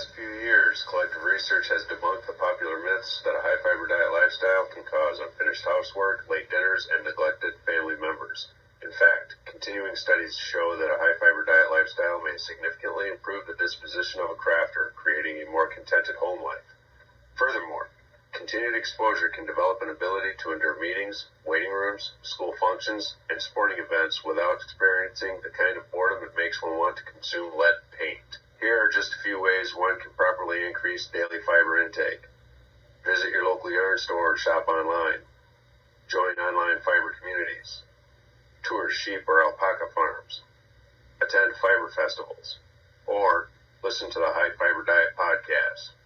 past few years, collective research has debunked the popular myths that a high-fiber diet lifestyle can cause unfinished housework, late dinners, and neglected family members. In fact, continuing studies show that a high-fiber diet lifestyle may significantly improve the disposition of a crafter, creating a more contented home life. Furthermore, continued exposure can develop an ability to endure meetings, waiting rooms, school functions, and sporting events without experiencing the kind of boredom it makes one want to consume lead paint. Here are just a few ways one can properly increase daily fiber intake. Visit your local yard store or shop online. Join online fiber communities. Tour sheep or alpaca farms. Attend fiber festivals. Or listen to the High Fiber Diet podcast.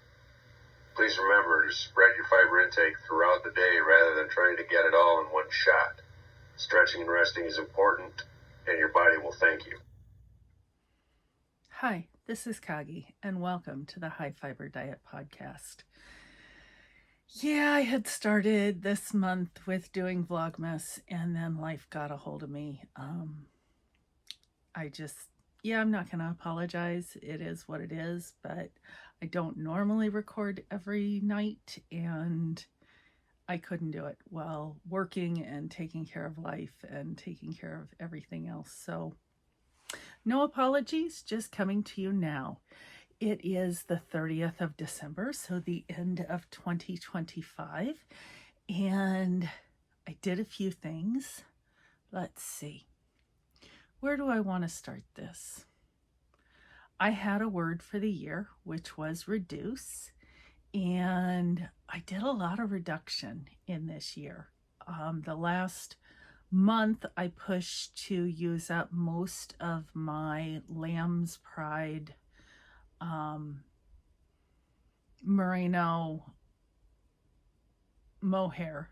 Please remember to spread your fiber intake throughout the day rather than trying to get it all in one shot. Stretching and resting is important, and your body will thank you. Hi, this is Coggie, and welcome to the High Fiber Diet podcast. Yeah, I had started this month with doing Vlogmas, and then life got a hold of me. I'm not going to apologize. It is what it is, but I don't normally record every night, and I couldn't do it while working and taking care of life and taking care of everything else. So no apologies, just coming to you now. It is the 30th of December, so the end of 2025, and I did a few things. Let's see. Where do I want to start this? I had a word for the year, which was reduce, and I did a lot of reduction in this year. The last month, I pushed to use up most of my Lamb's Pride merino mohair,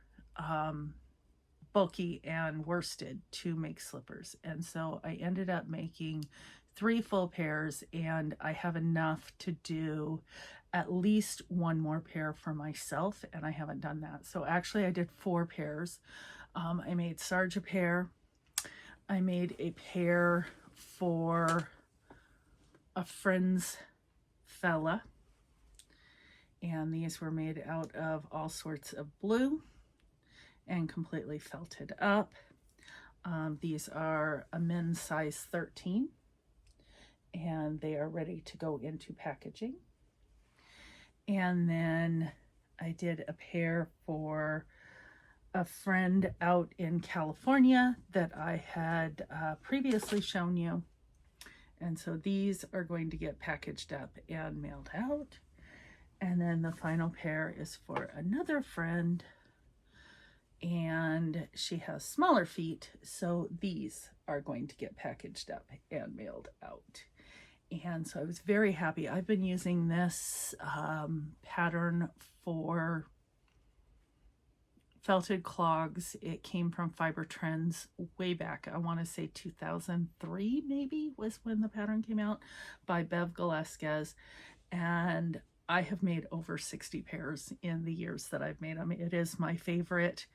bulky and worsted, to make slippers. And so I ended up making 3 full pairs, and I have enough to do at least 1 more pair for myself, and I haven't done that. So actually I did 4 pairs. I made Sarge a pair. I made a pair for a friend's fella, and these were made out of all sorts of blue and completely felted up. These are a men's size 13, and they are ready to go into packaging. And then I did a pair for a friend out in California that I had previously shown you. And so these are going to get packaged up and mailed out. And then the final pair is for another friend, and she has smaller feet, so these are going to get packaged up and mailed out. And so I was very happy. I've been using this pattern for felted clogs. It came from Fiber Trends way back. I want to say 2003 maybe was when the pattern came out, by Bev Galesquez. And I have made over 60 pairs in the years that I've made them. It is my favorite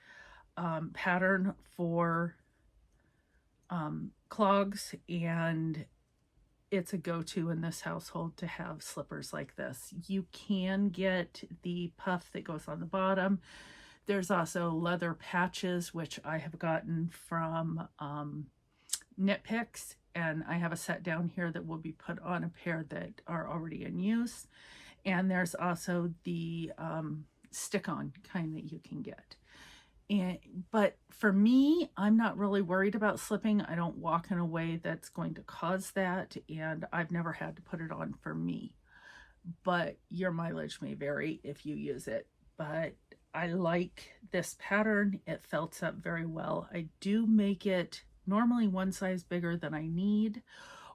pattern for clogs, and it's a go-to in this household to have slippers like this. You can get the puff that goes on the bottom. There's also leather patches, which I have gotten from Knit Picks, and I have a set down here that will be put on a pair that are already in use. And there's also the stick-on kind that you can get. But for me, I'm not really worried about slipping. I don't walk in a way that's going to cause that, and I've never had to put it on for me. But your mileage may vary if you use it. But I like this pattern. It felts up very well. I do make it normally 1 size bigger than I need,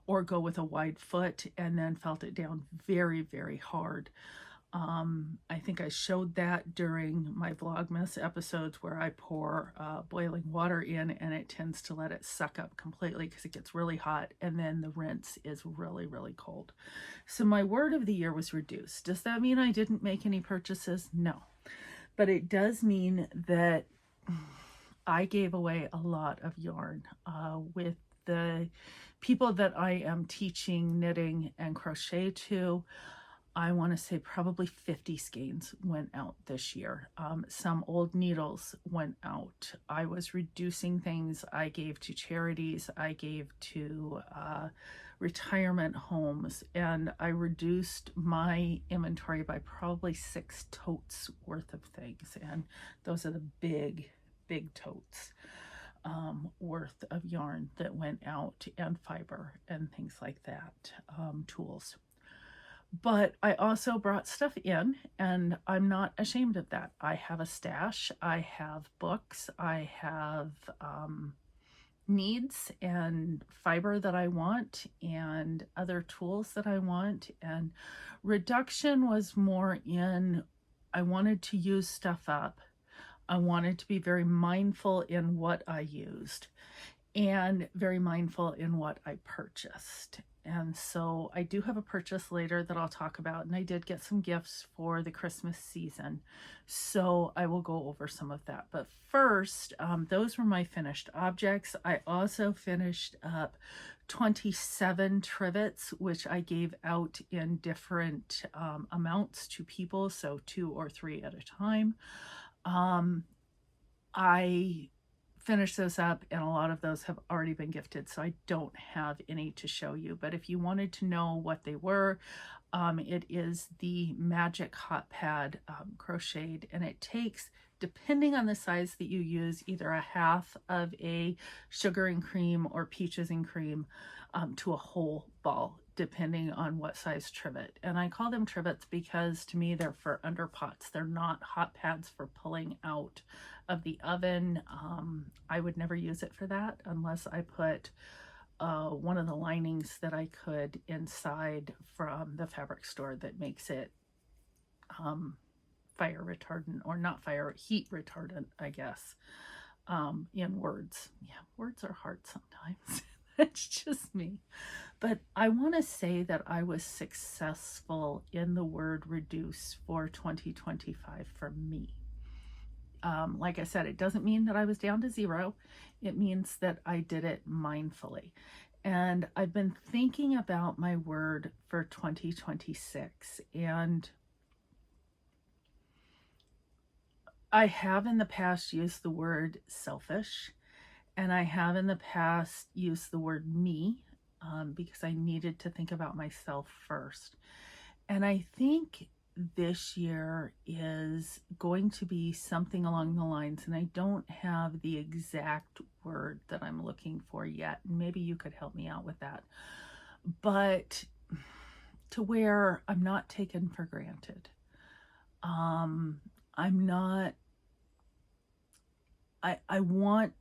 or go with a wide foot and then felt it down very, very hard. I think I showed that during my Vlogmas episodes, where I pour boiling water in, and it tends to let it suck up completely because it gets really hot, and then the rinse is really, really cold. So my word of the year was reduce. Does that mean I didn't make any purchases? No. But it does mean that I gave away a lot of yarn with the people that I am teaching knitting and crochet to. I want to say probably 50 skeins went out this year. Some old needles went out. I was reducing things I gave to charities, I gave to retirement homes, and I reduced my inventory by probably 6 totes worth of things. And those are the big totes worth of yarn that went out, and fiber and things like that, tools. But I also brought stuff in, and I'm not ashamed of that. I have a stash, I have books, I have needs and fiber that I want, and other tools that I want. And reduction was more in, I wanted to use stuff up. I wanted to be very mindful in what I used and very mindful in what I purchased. And so I do have a purchase later that I'll talk about, and I did get some gifts for the Christmas season, so I will go over some of that. But first, those were my finished objects. I also finished up 27 trivets, which I gave out in different amounts to people, so 2 or 3 at a time. I finished those up, and a lot of those have already been gifted, so I don't have any to show you. But if you wanted to know what they were, it is the Magic Hot Pad crocheted, and it takes, depending on the size that you use, either a half of a sugar and cream or peaches and cream to a whole ball, depending on what size trivet. And I call them trivets because to me they're for under pots. They're not hot pads for pulling out of the oven. I would never use it for that unless I put one of the linings that I could inside from the fabric store that makes it fire retardant, or not fire, heat retardant, I guess, in words. Yeah, words are hard sometimes. That's just me. But I want to say that I was successful in the word reduce for 2025 for me. Like I said, it doesn't mean that I was down to 0. It means that I did it mindfully. And I've been thinking about my word for 2026, and I have in the past used the word selfish, and I have in the past used the word me, because I needed to think about myself first. And I think this year is going to be something along the lines, and I don't have the exact word that I'm looking for yet. Maybe you could help me out with that. But to where I'm not taken for granted. I want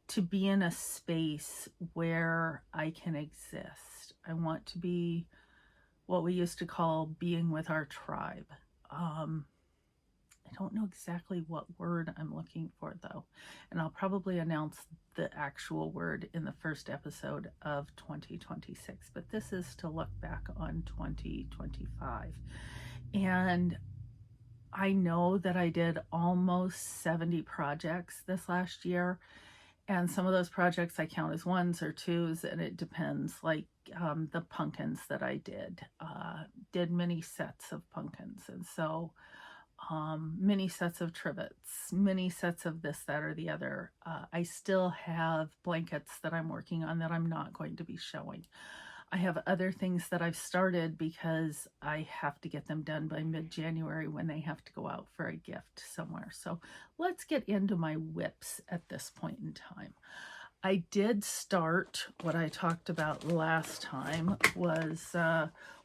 to be in a space where I can exist. I want to be what we used to call being with our tribe. I don't know exactly what word I'm looking for though, and I'll probably announce the actual word in the first episode of 2026, but this is to look back on 2025. And I know that I did almost 70 projects this last year, and some of those projects I count as 1s or 2s, and it depends. Like the pumpkins that I did many sets of pumpkins, and so many sets of trivets, many sets of this, that, or the other. I still have blankets that I'm working on that I'm not going to be showing. I have other things that I've started because I have to get them done by mid-January when they have to go out for a gift somewhere. So let's get into my whips at this point in time. I did start, what I talked about last time was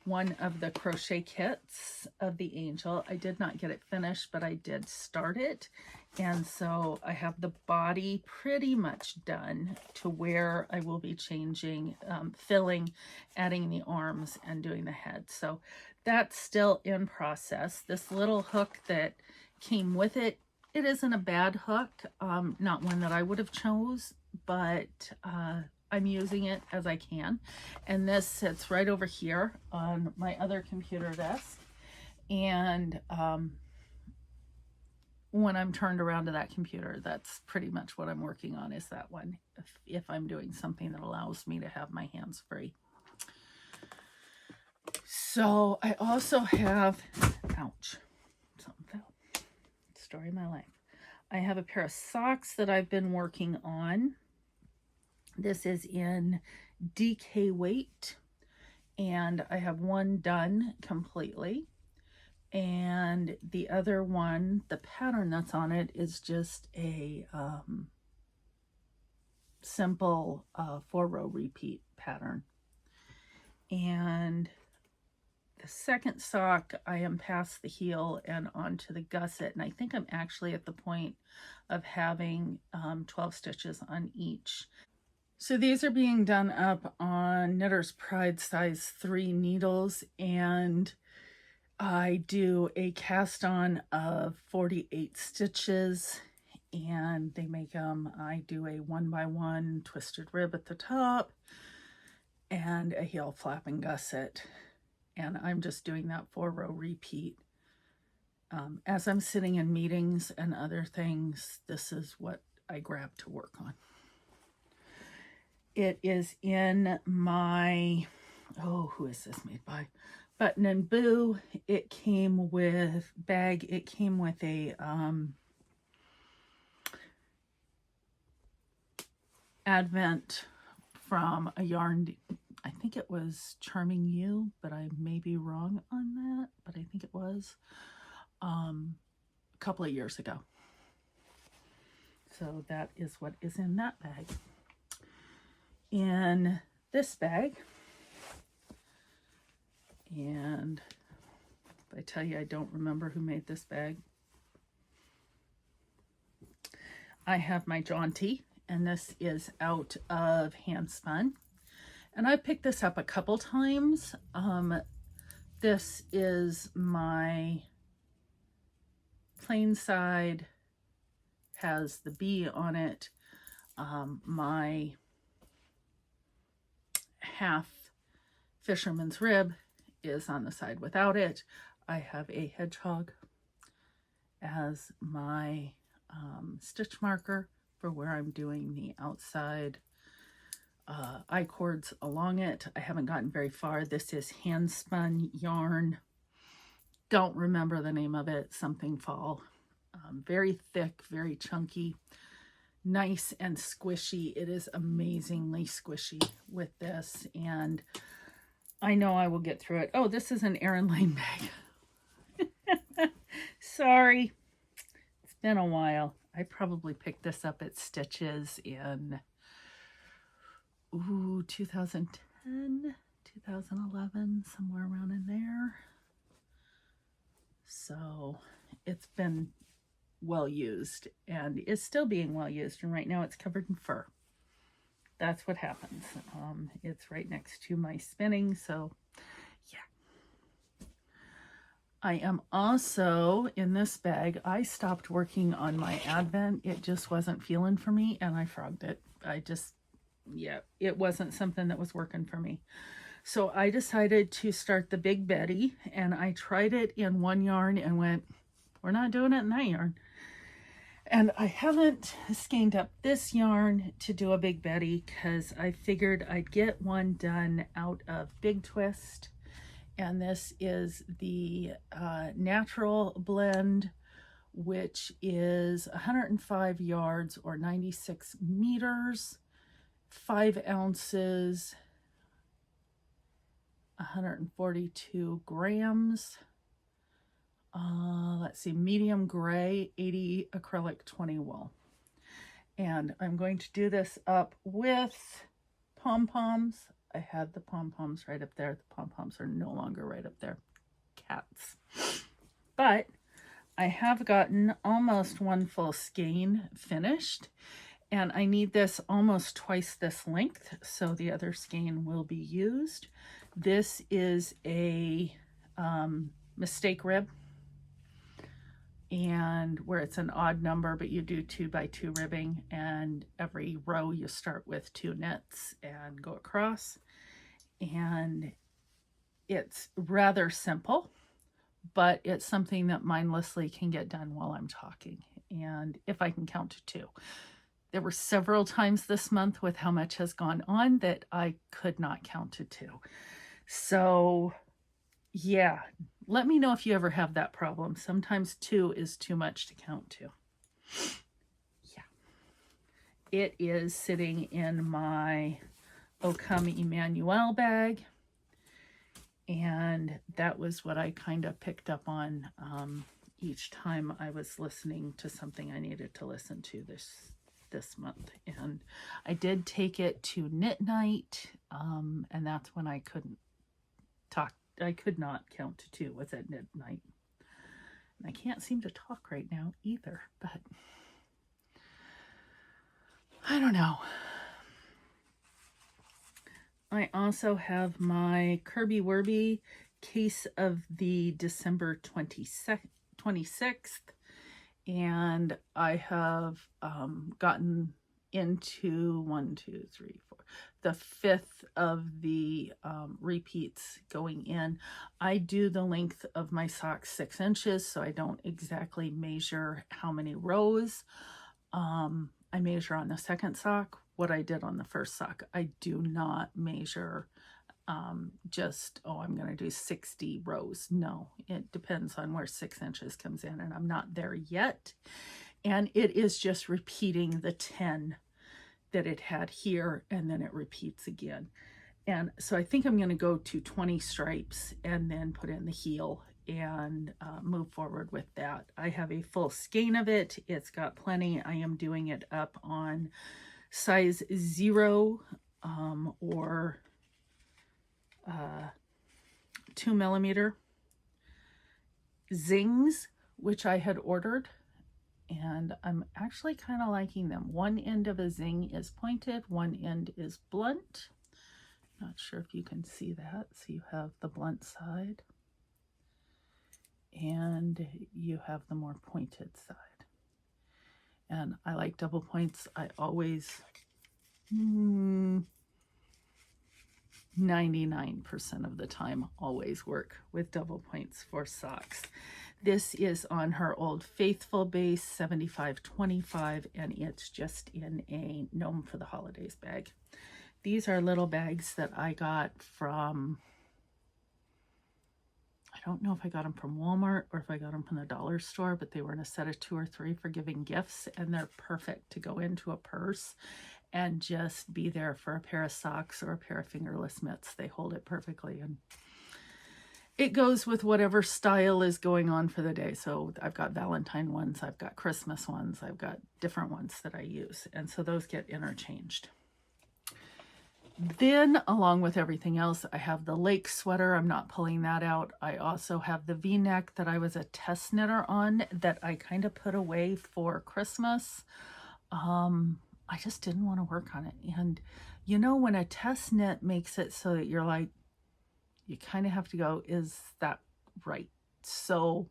one of the crochet kits of the Angel. I did not get it finished, but I did start it. And so I have the body pretty much done to where I will be changing, filling, adding the arms, and doing the head. So that's still in process. This little hook that came with it, it isn't a bad hook, not one that I would have chose, but I'm using it as I can. And this sits right over here on my other computer desk. And when I'm turned around to that computer, that's pretty much what I'm working on, is that one, if I'm doing something that allows me to have my hands free. So I also have, ouch, something fell. Story of my life. I have a pair of socks that I've been working on. This is in DK weight, and I have one done completely. And the other one, the pattern that's on it is just a simple 4-row repeat pattern. And the second sock, I am past the heel and onto the gusset, and I think I'm actually at the point of having 12 stitches on each. So these are being done up on Knitter's Pride size 3 needles, and I do a cast on of 48 stitches, and they make them, I do a 1x1 twisted rib at the top and a heel flap and gusset, and I'm just doing that 4-row repeat. As I'm sitting in meetings and other things, this is what I grab to work on. It is in my, who is this made by? Button and Boo. It came with bag. It came with a advent from a yarn. I think it was Charming You, but I may be wrong on that. But I think it was a couple of years ago. So that is what is in that bag. In this bag, and if I tell you I don't remember who made this bag, I have my Jaunty, and this is out of Handspun. And I picked this up a couple times. This is my plain side, has the B on it. My half fisherman's rib is on the side without it. I have a hedgehog as my stitch marker for where I'm doing the outside I-cords along it. I haven't gotten very far. This is hand spun yarn. Don't remember the name of it. Something fall. Very thick, very chunky, nice and squishy. It is amazingly squishy with this, and I know I will get through it. Oh, this is an Erin Lane bag. Sorry. It's been a while. I probably picked this up at Stitches in 2010, 2011, somewhere around in there. So it's been well used and is still being well used, and right now it's covered in fur. That's what happens. It's right next to my spinning, so yeah. I am also in this bag. I stopped working on my advent. It just wasn't feeling for me, and I frogged it. It wasn't something that was working for me. So I decided to start the Big Betty, and I tried it in one yarn and went, we're not doing it in that yarn. And I haven't skeined up this yarn to do a Big Betty because I figured I'd get one done out of Big Twist. And this is the natural blend, which is 105 yards or 96 meters, 5 ounces, 142 grams. Let's see, medium gray, 80 acrylic, 20 wool. And I'm going to do this up with pom-poms. I had the pom-poms right up there. The pom-poms are no longer right up there. Cats. But I have gotten almost one full skein finished, and I need this almost twice this length, so the other skein will be used. This is a mistake rib, and where it's an odd number, but you do 2x2 ribbing, and every row you start with 2 knits and go across. And it's rather simple, but it's something that mindlessly can get done while I'm talking, and if I can count to 2. There were several times this month with how much has gone on that I could not count to 2. So Yeah, let me know if you ever have that problem. Sometimes 2 is too much to count to. Yeah. It is sitting in my O Come Emmanuel bag. And that was what I kind of picked up on each time I was listening to something I needed to listen to this month. And I did take it to knit night, and that's when I couldn't talk. I could not count to 2 was at knit night. And I can't seem to talk right now either, but I don't know. I also have my Kirby Werby case of the December 26th, and I have gotten into 1, 2, 3, 4, the 5th of the repeats going in. I do the length of my socks 6 inches, so I don't exactly measure how many rows. I measure on the second sock what I did on the first sock. I do not measure just, oh, I'm going to do 60 rows. No, it depends on where 6 inches comes in, and I'm not there yet. And it is just repeating the 10 that it had here, and then it repeats again. And so I think I'm going to go to 20 stripes and then put in the heel and move forward with that. I have a full skein of it. It's got plenty. I am doing it up on size 0 or 2 millimeter zings, which I had ordered, and I'm actually kind of liking them. One end of a zing is pointed, one end is blunt. Not sure if you can see that. So you have the blunt side and you have the more pointed side. And I like double points. I always 99% of the time always work with double points for socks. This is on her Old Faithful base 7525, and it's just in a Gnome for the Holidays bag. These are little bags that I got from, I don't know if I got them from Walmart or if I got them from the dollar store, but they were in a set of 2 or 3 for giving gifts, and they're perfect to go into a purse and just be there for a pair of socks or a pair of fingerless mitts. They hold it perfectly, and it goes with whatever style is going on for the day. So I've got Valentine ones, I've got Christmas ones, I've got different ones that I use, and so those get interchanged. Then, along with everything else, I have the lake sweater. I'm not pulling that out. I also have the V-neck that I was a test knitter on that I kind of put away for Christmas. I just didn't want to work on it. And you know, when a test knit makes it so that you're like, you kind of have to go, is that right? So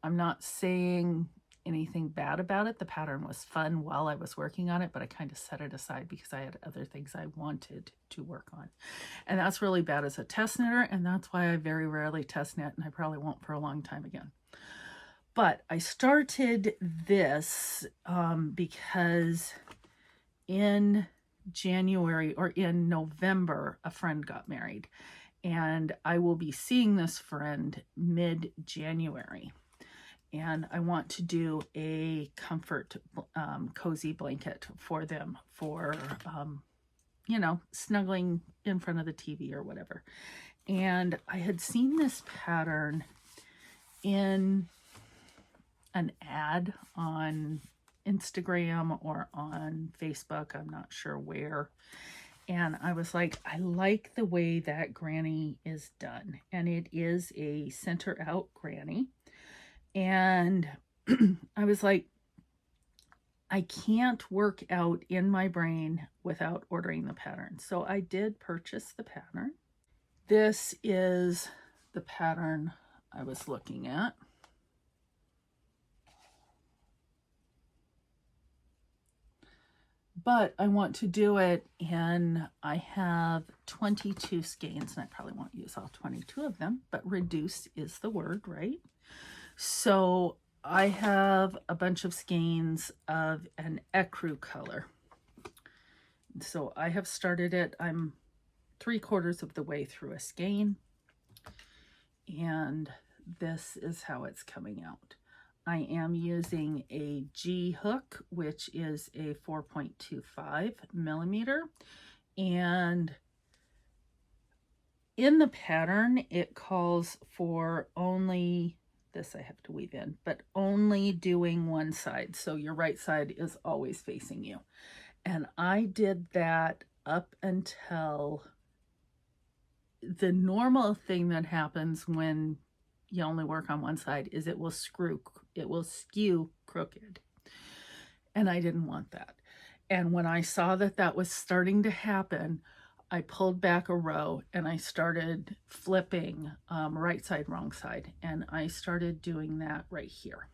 I'm not saying anything bad about it. The pattern was fun while I was working on it, but I kind of set it aside because I had other things I wanted to work on. And that's really bad as a test knitter, and that's why I very rarely test knit, and I probably won't for a long time again. But I started this because in January or in November, a friend got married, and I will be seeing this friend mid-January. And I want to do a comfort cozy blanket for them for, you know, snuggling in front of the TV or whatever. And I had seen this pattern in an ad on Instagram or on Facebook. I'm not sure where. And I was like, I like the way that granny is done. And it is a center out granny. And I was like, I can't work out in my brain without ordering the pattern. So I did purchase the pattern. This is the pattern I was looking at. But I want to do it in, I have 22 skeins, and I probably won't use all 22 of them, but reduced is the word, right? So I have a bunch of skeins of an ecru color. So I have started it. I'm 3/4 of the way through a skein. and this is how it's coming out. I am using a G hook, which is a 4.25 millimeter, and in the pattern it calls for only, this I have to weave in, but only doing one side, so your right side is always facing you. And I did that up until the normal thing that happens when you only work on one side is it will skew crooked. And I didn't want that. And when I saw that that was starting to happen, I pulled back a row and I started flipping right side, wrong side. And I started doing that right here.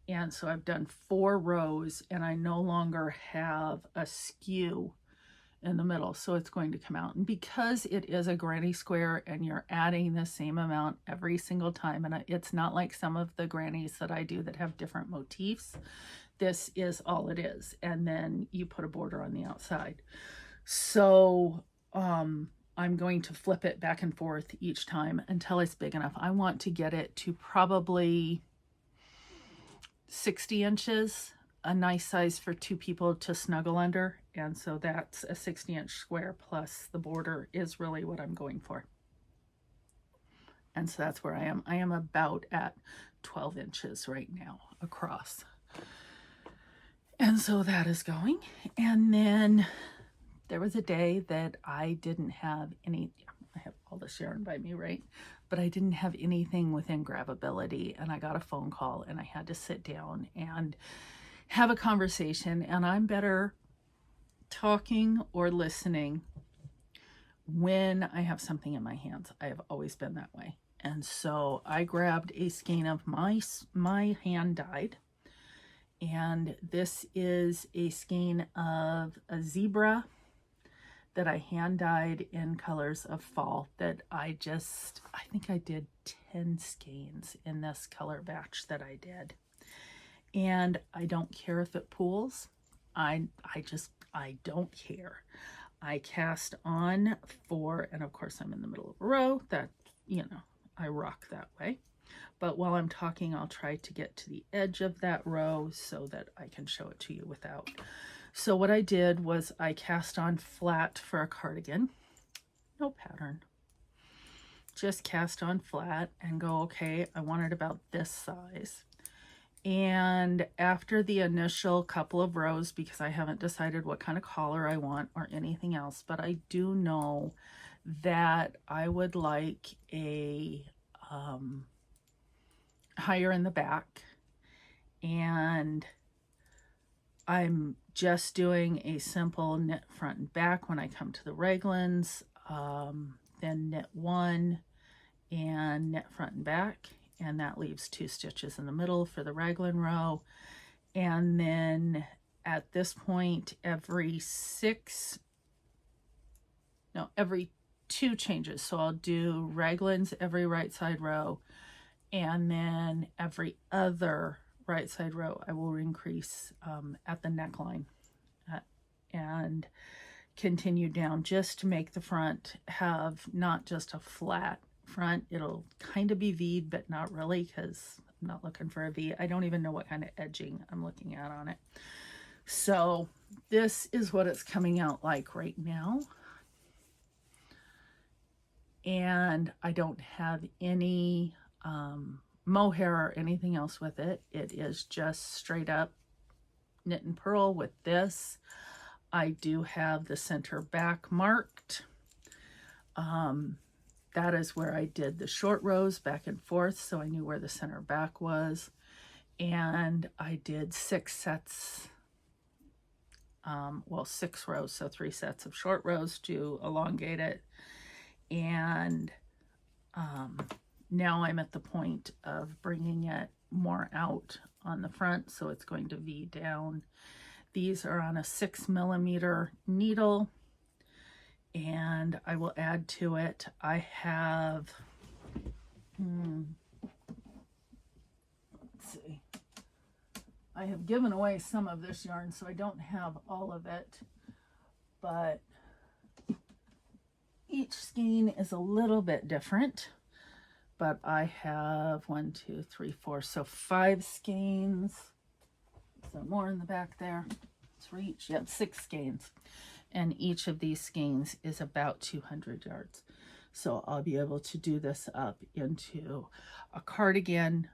And so I've done 4 rows and I no longer have a skew in the middle, so it's going to come out. And because it is a granny square and you're adding the same amount every single time, and it's not like some of the grannies that I do that have different motifs, this is all it is, and then you put a border on the outside. So I'm going to flip it back and forth each time until it's big enough. I want to get it to probably 60 inches, a nice size for 2 people to snuggle under. And so that's a 60-inch square plus the border is really what I'm going for. And so that's where I am. I am about at 12 inches right now across. And so that is going. And then there was a day that I didn't have any, I have all this yarn by me, right? But I didn't have anything within grabbability, and I got a phone call and I had to sit down and have a conversation, and I'm better talking or listening when I have something in my hands. I have always been that way. And so I grabbed a skein of my hand dyed, and this is a skein of a zebra that I hand dyed in colors of fall that I think I did 10 skeins in this color batch that I did. And I don't care if it pools. I don't care. I cast on 4, and of course I'm in the middle of a row. That, I rock that way. But while I'm talking, I'll try to get to the edge of that row so that I can show it to you without. So what I did was I cast on flat for a cardigan. No pattern. Just cast on flat and go, okay, I want it about this size. And after the initial couple of rows, because I haven't decided what kind of collar I want or anything else, but I do know that I would like a higher in the back, and I'm just doing a simple knit front and back when I come to the raglans, then knit 1 and knit front and back, and that leaves 2 stitches in the middle for the raglan row. And then at this point, every 2 changes. So I'll do raglans every right side row, and then every other right side row I will increase at the neckline and continue down, just to make the front have not just a flat front. It'll kind of be V'd, but not really, because I'm not looking for a V. I don't even know what kind of edging I'm looking at on it. So this is what it's coming out like right now. And I don't have any mohair or anything else with it. It is just straight up knit and purl with this. I do have the center back marked. That is where I did the short rows back and forth, so I knew where the center back was. And I did 6 sets, 6 rows, so 3 sets of short rows to elongate it. And now I'm at the point of bringing it more out on the front, so it's going to V down. These are on a 6 millimeter needle, and I will add to it. I have, let's see, I have given away some of this yarn, so I don't have all of it, but each skein is a little bit different. but I have 1, 2, 3, 4, so 5 skeins. Is there more in the back there? Let's reach. Yep, 6 skeins. And each of these skeins is about 200 yards. So I'll be able to do this up into a cardigan.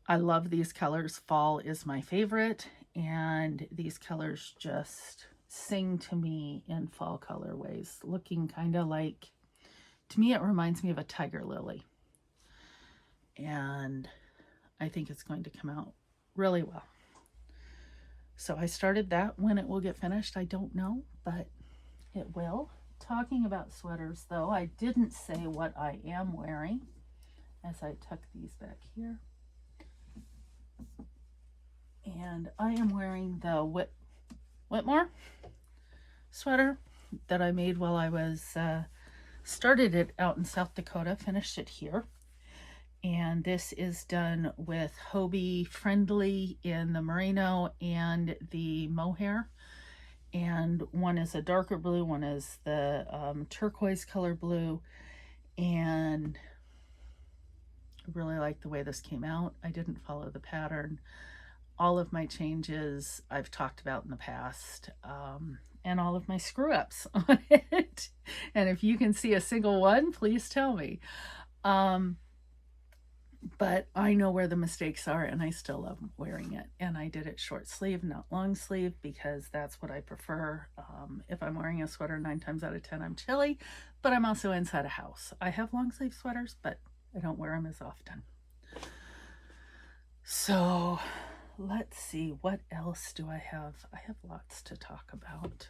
I love these colors. Fall is my favorite, and these colors just sing to me in fall colorways, looking kind of like, to me it reminds me of a tiger lily, and I think it's going to come out really well. So I started that. When it will get finished, I don't know, but it will. Talking about sweaters though, I didn't say what I am wearing as I tuck these back here. And I am wearing the Whitmore sweater that I made while I was, started it out in South Dakota, finished it here. And this is done with Hobie Friendly in the merino and the mohair. And one is a darker blue, one is the turquoise color blue. And I really like the way this came out. I didn't follow the pattern. All of my changes I've talked about in the past, and all of my screw ups on it. And if you can see a single one, please tell me. But I know where the mistakes are, and I still love wearing it. And I did it short sleeve, not long sleeve, because that's what I prefer. If I'm wearing a sweater, 9 times out of 10, I'm chilly, but I'm also inside a house. I have long sleeve sweaters, but I don't wear them as often. So let's see, what else do I have? I have lots to talk about.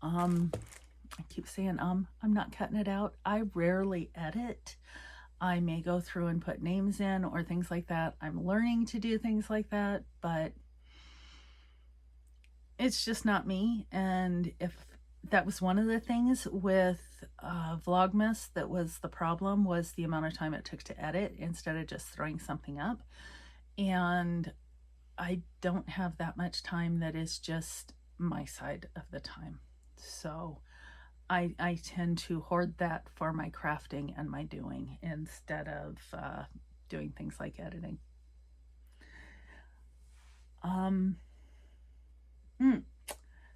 I keep saying, I'm not cutting it out. I rarely edit. I may go through and put names in or things like that. I'm learning to do things like that, but it's just not me. And if that was one of the things with Vlogmas that was the problem, was the amount of time it took to edit instead of just throwing something up. And I don't have that much time that is just my side of the time. So I tend to hoard that for my crafting and my doing instead of doing things like editing.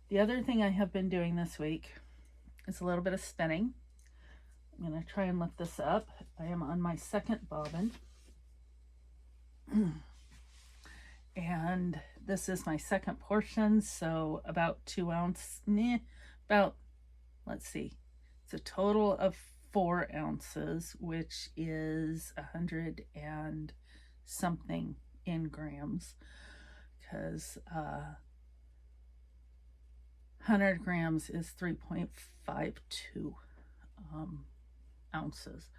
The other thing I have been doing this week is a little bit of spinning. I'm going to try and lift this up. I am on my second bobbin. And this is my second portion, so about 2 ounce, let's see, it's a total of 4 ounces, which is 100 and something in grams, because 100 grams is 3.52 ounces.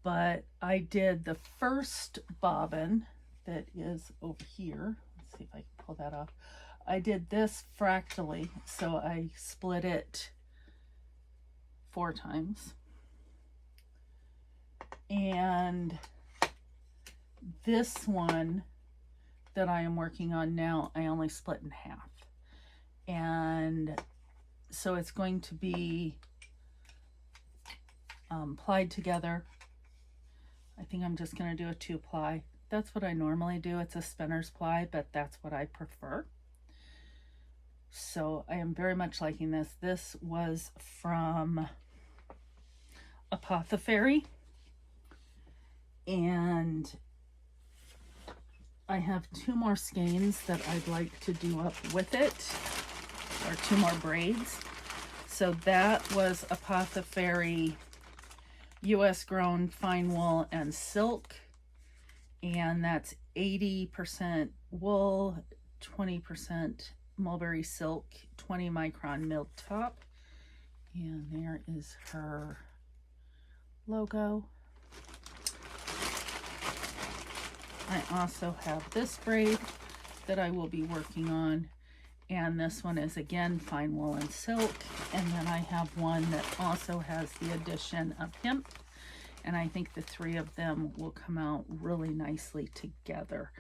But I did the first bobbin that is over here. Let's see if I can pull that off. I did this fractally, so I split it 4 times. And this one that I am working on now, I only split in half. And so it's going to be plied together. I think I'm just going to do a 2-ply. That's what I normally do. It's a spinner's ply, but that's what I prefer. So I am very much liking this. This was from Apothecary, and I have 2 more skeins that I'd like to do up with it, or 2 more braids. So that was Apothecary US grown fine wool and silk, and that's 80% wool, 20% mulberry silk, 20 micron milled top. And there is her logo. I also have this braid that I will be working on, and this one is again fine wool and silk. And then I have one that also has the addition of hemp, and I think the 3 of them will come out really nicely together.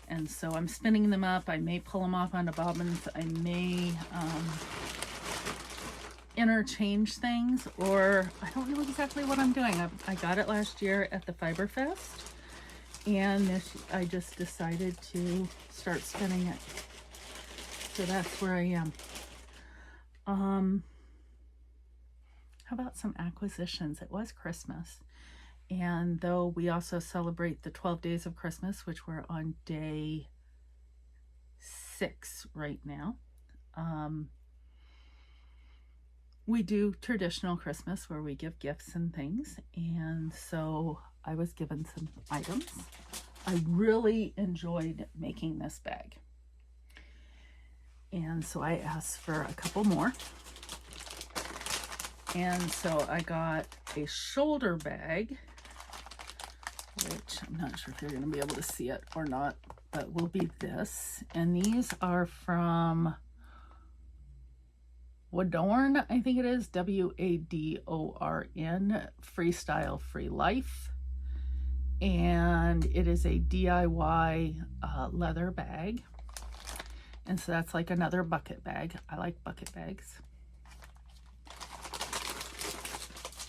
And so I'm spinning them up. I may pull them off onto bobbins. I may interchange things, or I don't know exactly what I'm doing. I got it last year at the Fiber Fest, and I just decided to start spinning it. So that's where I am. How about some acquisitions? It was Christmas, and though we also celebrate the 12 days of Christmas, which we're on day 6 right now, we do traditional Christmas where we give gifts and things, and so I was given some items. I really enjoyed making this bag, and so I asked for a couple more, and so I got a shoulder bag, which I'm not sure if you're going to be able to see it or not, but will be this, and these are from Wadorn, I think it is, Wadorn, Freestyle Free Life, and it is a DIY leather bag, and so that's like another bucket bag. I like bucket bags.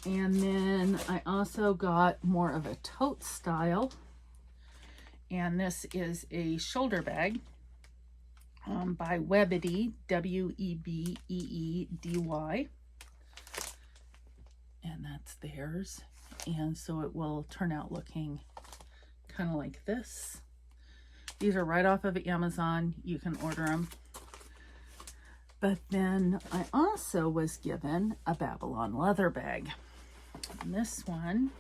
And then I also got more of a tote style, and this is a shoulder bag by Webedy, Webeedy, and that's theirs. And so it will turn out looking kind of like this. These are right off of Amazon. You can order them. But then I also was given a Babylon leather bag. And this one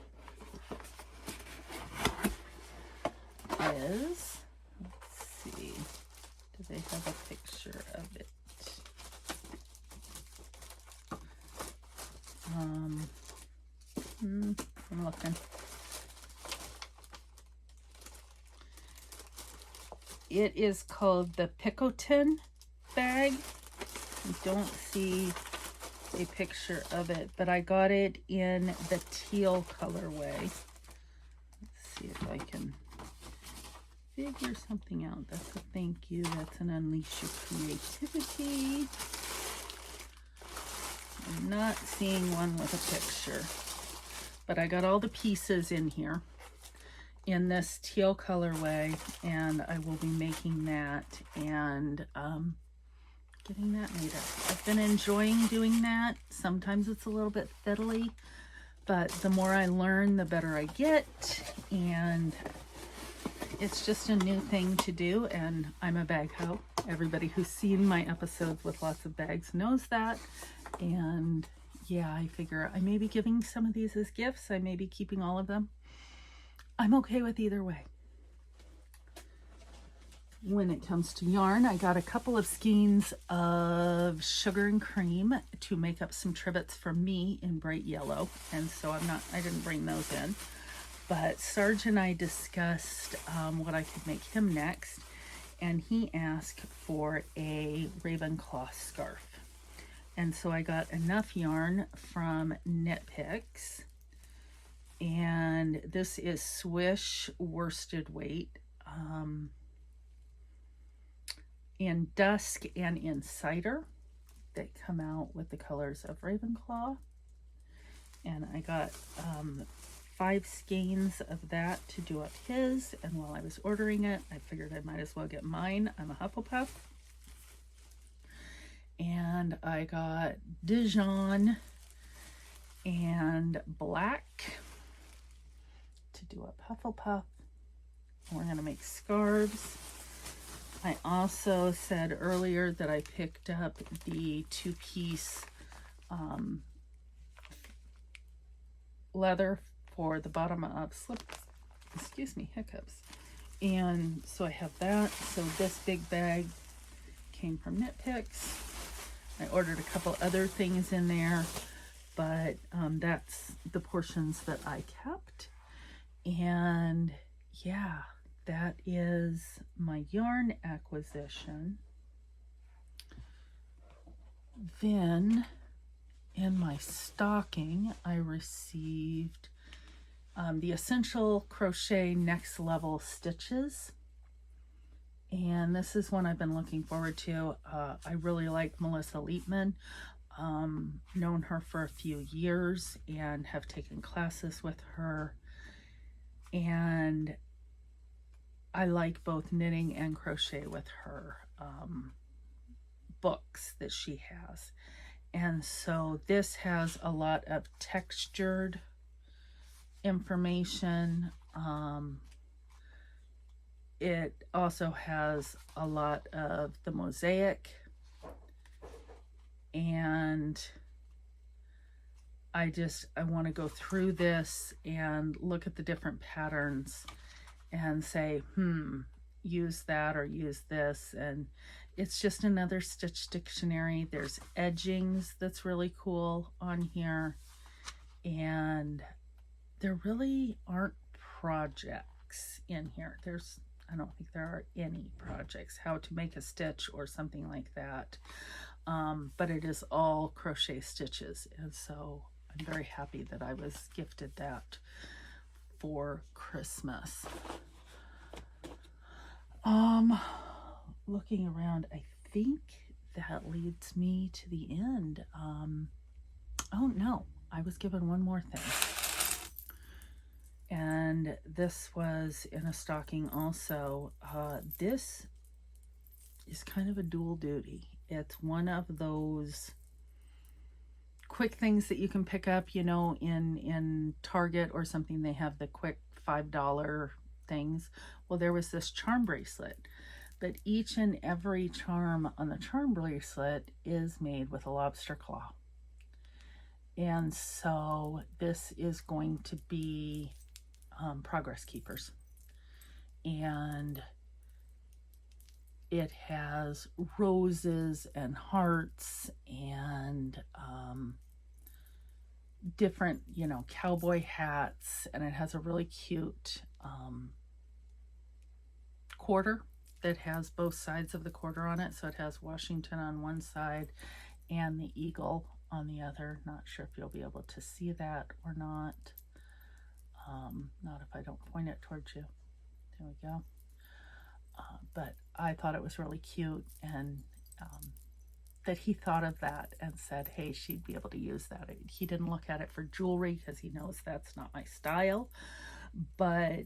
is, let's see, do they have a picture of it? I'm looking. It is called the Picotin bag. I don't see a picture of it, but I got it in the teal colorway. Let's see if I can figure something out. That's a thank you. That's an unleash your creativity. I'm not seeing one with a picture, but I got all the pieces in here in this teal colorway, and I will be making that and getting that made up. I've been enjoying doing that. Sometimes it's a little bit fiddly, but the more I learn, the better I get, and it's just a new thing to do, and I'm a bag hoe. Everybody who's seen my episodes with lots of bags knows that, and yeah, I figure I may be giving some of these as gifts. I may be keeping all of them. I'm okay with either way. When it comes to yarn, I got a couple of skeins of sugar and cream to make up some trivets for me in bright yellow, and so I didn't bring those in. But Sarge and I discussed what I could make him next, and he asked for a Ravenclaw scarf. And so I got enough yarn from Knit Picks, and this is Swish worsted weight in Dusk and in Cider. They come out with the colors of Ravenclaw, and I got 5 skeins of that to do up his, and while I was ordering it, I figured I might as well get mine. I'm a Hufflepuff. And I got Dijon and Black to do up Hufflepuff. We're going to make scarves. I also said earlier that I picked up the 2-piece leather for the bottom of hiccups. And so I have that. So this big bag came from Knit Picks. I ordered a couple other things in there, but that's the portions that I kept. And yeah, that is my yarn acquisition. Then in my stocking, I received the Essential Crochet Next Level Stitches. And this is one I've been looking forward to. I really like Melissa Leapman. known her for a few years and have taken classes with her. And I like both knitting and crochet with her books that she has. And so this has a lot of textured information. It also has a lot of the mosaic, and I want to go through this and look at the different patterns and say, use that or use this. And it's just another stitch dictionary. There's edgings that's really cool on here, and there really aren't projects in here. I don't think there are any projects, how to make a stitch or something like that. But it is all crochet stitches. And so I'm very happy that I was gifted that for Christmas. Looking around, I think that leads me to the end. Oh no, I was given one more thing. And this was in a stocking also. This is kind of a dual duty. It's one of those quick things that you can pick up, in Target or something. They have the quick $5 things. Well, there was this charm bracelet, but each and every charm on the charm bracelet is made with a lobster claw. And so this is going to be progress keepers. And it has roses and hearts and different, cowboy hats. And it has a really cute quarter that has both sides of the quarter on it. So it has Washington on one side and the eagle on the other. Not sure if you'll be able to see that or not. Not if I don't point it towards you. There we go. But I thought it was really cute, and that he thought of that and said, hey, she'd be able to use that. He didn't look at it for jewelry because he knows that's not my style. But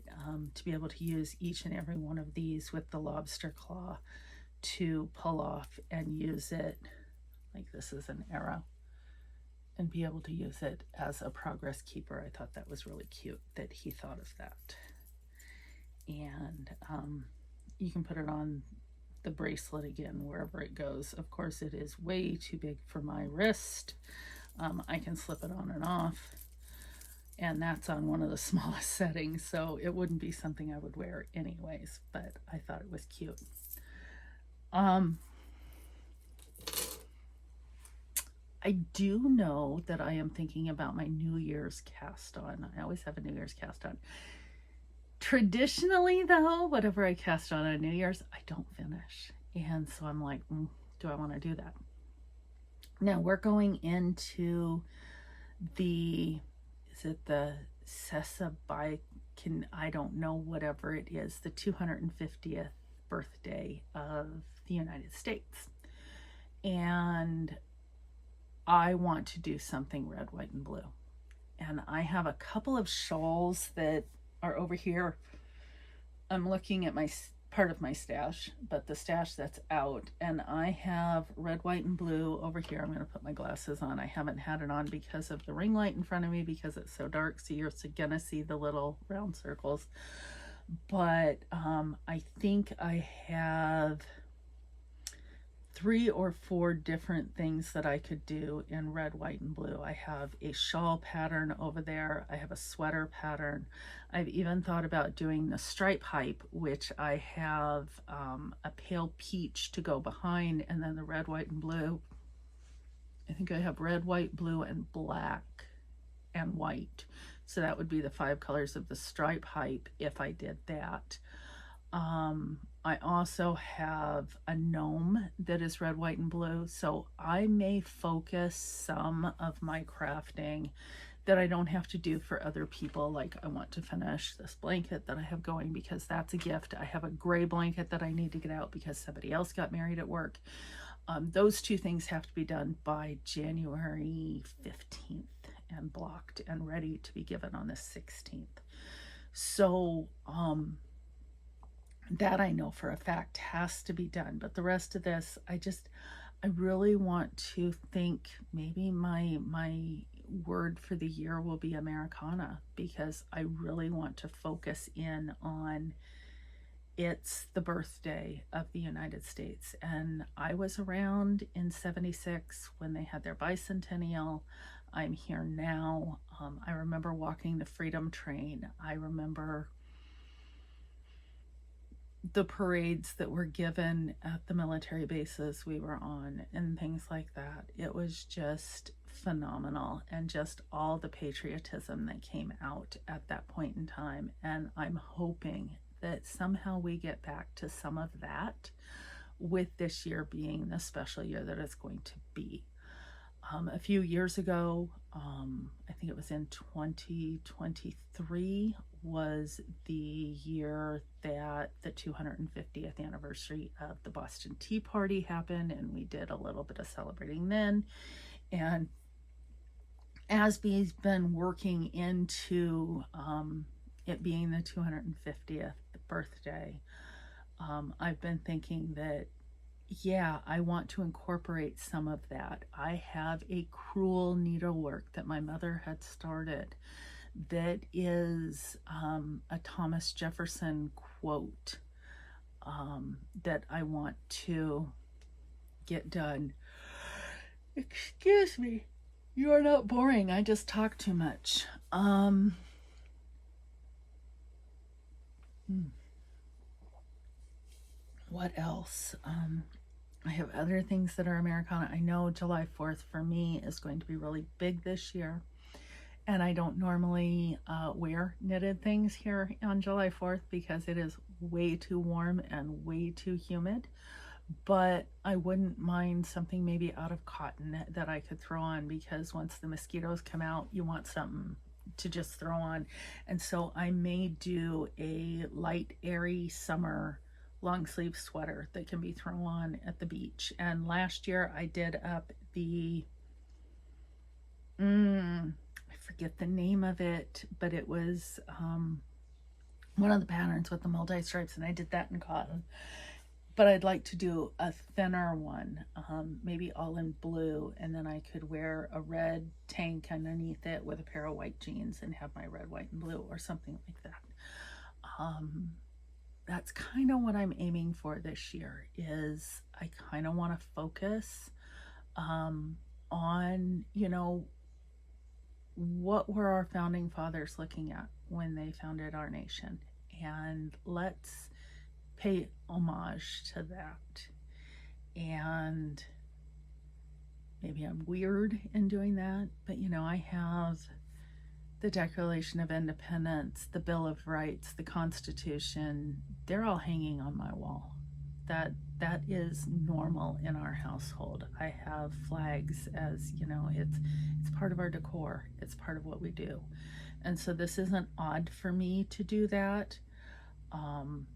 to be able to use each and every one of these with the lobster claw to pull off and use it, like this is an arrow, and be able to use it as a progress keeper. I thought that was really cute that he thought of that. And you can put it on the bracelet again wherever it goes. Of course, it is way too big for my wrist. I can slip it on and off, and that's on one of the smallest settings, so it wouldn't be something I would wear anyways, but I thought it was cute. I do know that I am thinking about my New Year's cast on. I always have a New Year's cast on. Traditionally, though, whatever I cast on New Year's, I don't finish. And so I'm like, do I want to do that? Now we're going into the Sesabican, I don't know, whatever it is, the 250th birthday of the United States. And I want to do something red, white, and blue. And I have a couple of shawls that are over here. I'm looking at my part of my stash, but the stash that's out, and I have red, white, and blue over here. I'm going to put my glasses on. I haven't had it on because of the ring light in front of me because it's so dark, so you're going to see the little round circles. But I think I have 3 or 4 different things that I could do in red, white, and blue. I have a shawl pattern over there. I have a sweater pattern. I've even thought about doing the stripe hype, which I have a pale peach to go behind, and then the red, white, and blue. I think I have red, white, blue, and black and white. So that would be the 5 colors of the stripe hype if I did that. I also have a gnome that is red, white, and blue. So I may focus some of my crafting that I don't have to do for other people. Like I want to finish this blanket that I have going because that's a gift. I have a gray blanket that I need to get out because somebody else got married at work. Those two things have to be done by January 15th and blocked and ready to be given on the 16th. So that I know for a fact has to be done. But the rest of this, I really want to think maybe my word for the year will be Americana, because I really want to focus in on it's the birthday of the United States. And I was around in 76 when they had their bicentennial. I'm here now. I remember walking the Freedom Train. I remember the parades that were given at the military bases we were on and things like that. It was just phenomenal, and just all the patriotism that came out at that point in time. And I'm hoping that somehow we get back to some of that, with this year being the special year that it's going to be. A few years ago, I think it was in 2023, was the year that the 250th anniversary of the Boston Tea Party happened, and we did a little bit of celebrating then. And as we've been working into it being the 250th birthday, I've been thinking that, yeah, I want to incorporate some of that. I have a crewel needlework that my mother had started that is a Thomas Jefferson quote that I want to get done. Excuse me, you are not boring. I just talk too much. What else? I have other things that are Americana. I know July 4th for me is going to be really big this year. And I don't normally wear knitted things here on July 4th because it is way too warm and way too humid. But I wouldn't mind something maybe out of cotton that I could throw on, because once the mosquitoes come out, you want something to just throw on. And so I may do a light, airy summer long sleeve sweater that can be thrown on at the beach. And last year I did up the I forget the name of it, but it was one of the patterns with the multi-stripes, and I did that in cotton. But I'd like to do a thinner one, maybe all in blue, and then I could wear a red tank underneath it with a pair of white jeans and have my red, white, and blue, or something like that. That's kind of what I'm aiming for this year. Is I kind of want to focus on, what were our founding fathers looking at when they founded our nation, and let's pay homage to that. And maybe I'm weird in doing that, but I have the Declaration of Independence, the Bill of Rights, the Constitution. They're all hanging on my wall. That is normal in our household. I have flags, as it's part of our decor. It's part of what we do. And so this isn't odd for me to do that. And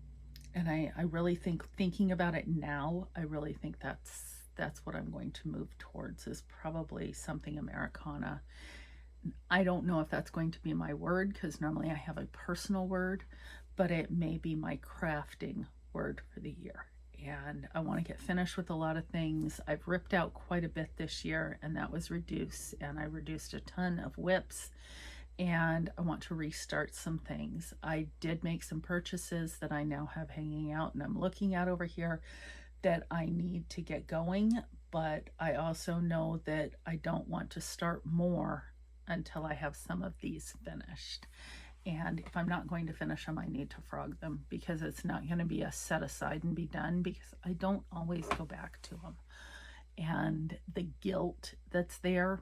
I really think, thinking about it now, I really think that's what I'm going to move towards, is probably something Americana. I don't know if that's going to be my word, because normally I have a personal word, but it may be my crafting word for the year. And I want to get finished with a lot of things. I've ripped out quite a bit this year, and that was reduce. And I reduced a ton of whips, and I want to restart some things. I did make some purchases that I now have hanging out, and I'm looking at over here, that I need to get going. But I also know that I don't want to start more until I have some of these finished. And if I'm not going to finish them, I need to frog them, because it's not going to be a set aside and be done, because I don't always go back to them. And the guilt that's there,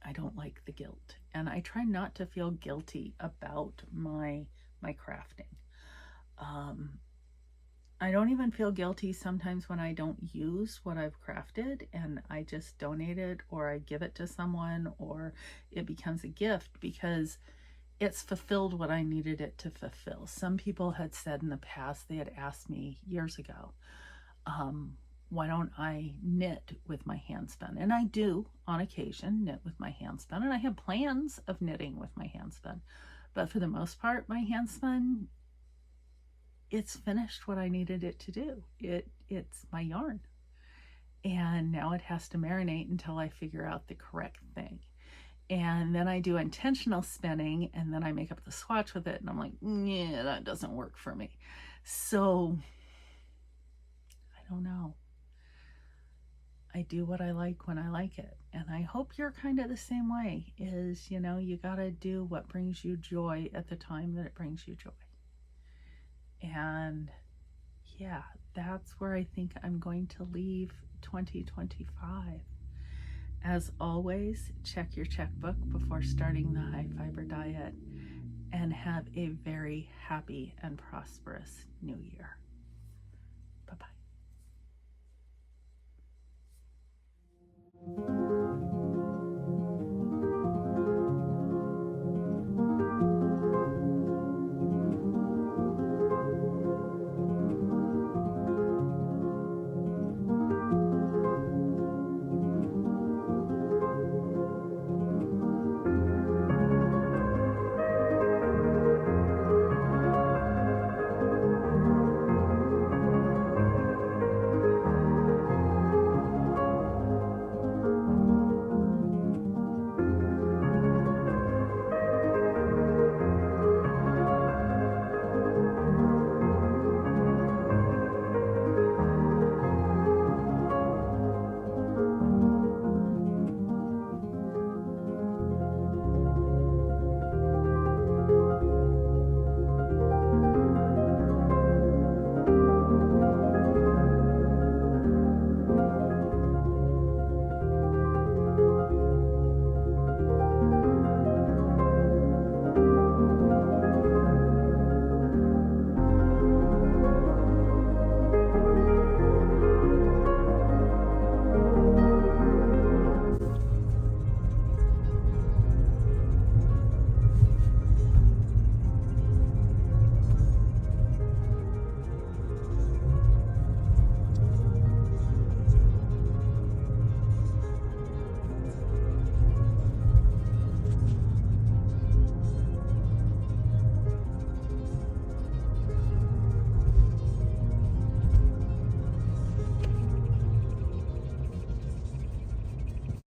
I don't like the guilt. And I try not to feel guilty about my crafting. I don't even feel guilty sometimes when I don't use what I've crafted and I just donate it, or I give it to someone, or it becomes a gift, because it's fulfilled what I needed it to fulfill. Some people had said in the past, they had asked me years ago, why don't I knit with my handspin? And I do on occasion knit with my handspin, and I have plans of knitting with my handspin. But for the most part, my handspin, it's finished what I needed it to do. It's my yarn. And now it has to marinate until I figure out the correct thing. And then I do intentional spinning, and then I make up the swatch with it, and I'm like, yeah, that doesn't work for me. So I don't know. I do what I like when I like it. And I hope you're kind of the same way, is, you know, you got to do what brings you joy at the time that it brings you joy. And yeah, that's where I think I'm going to leave 2025. As always, check your checkbook before starting the high fiber diet, and have a very happy and prosperous new year. Bye-bye.